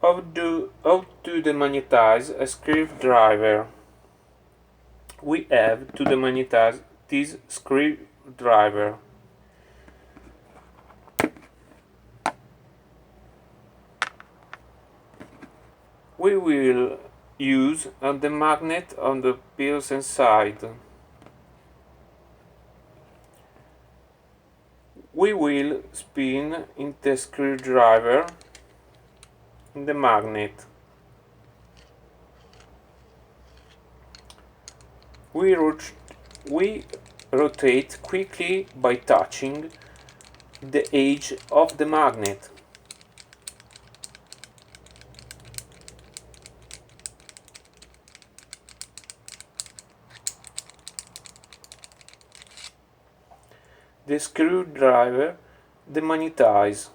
How to demagnetize a screwdriver? We have to demagnetize this screwdriver. We will use the magnet on the pills inside. We will spin in the screwdriver in the magnet. We rotate quickly by touching the edge of the magnet. The screwdriver demagnetizes.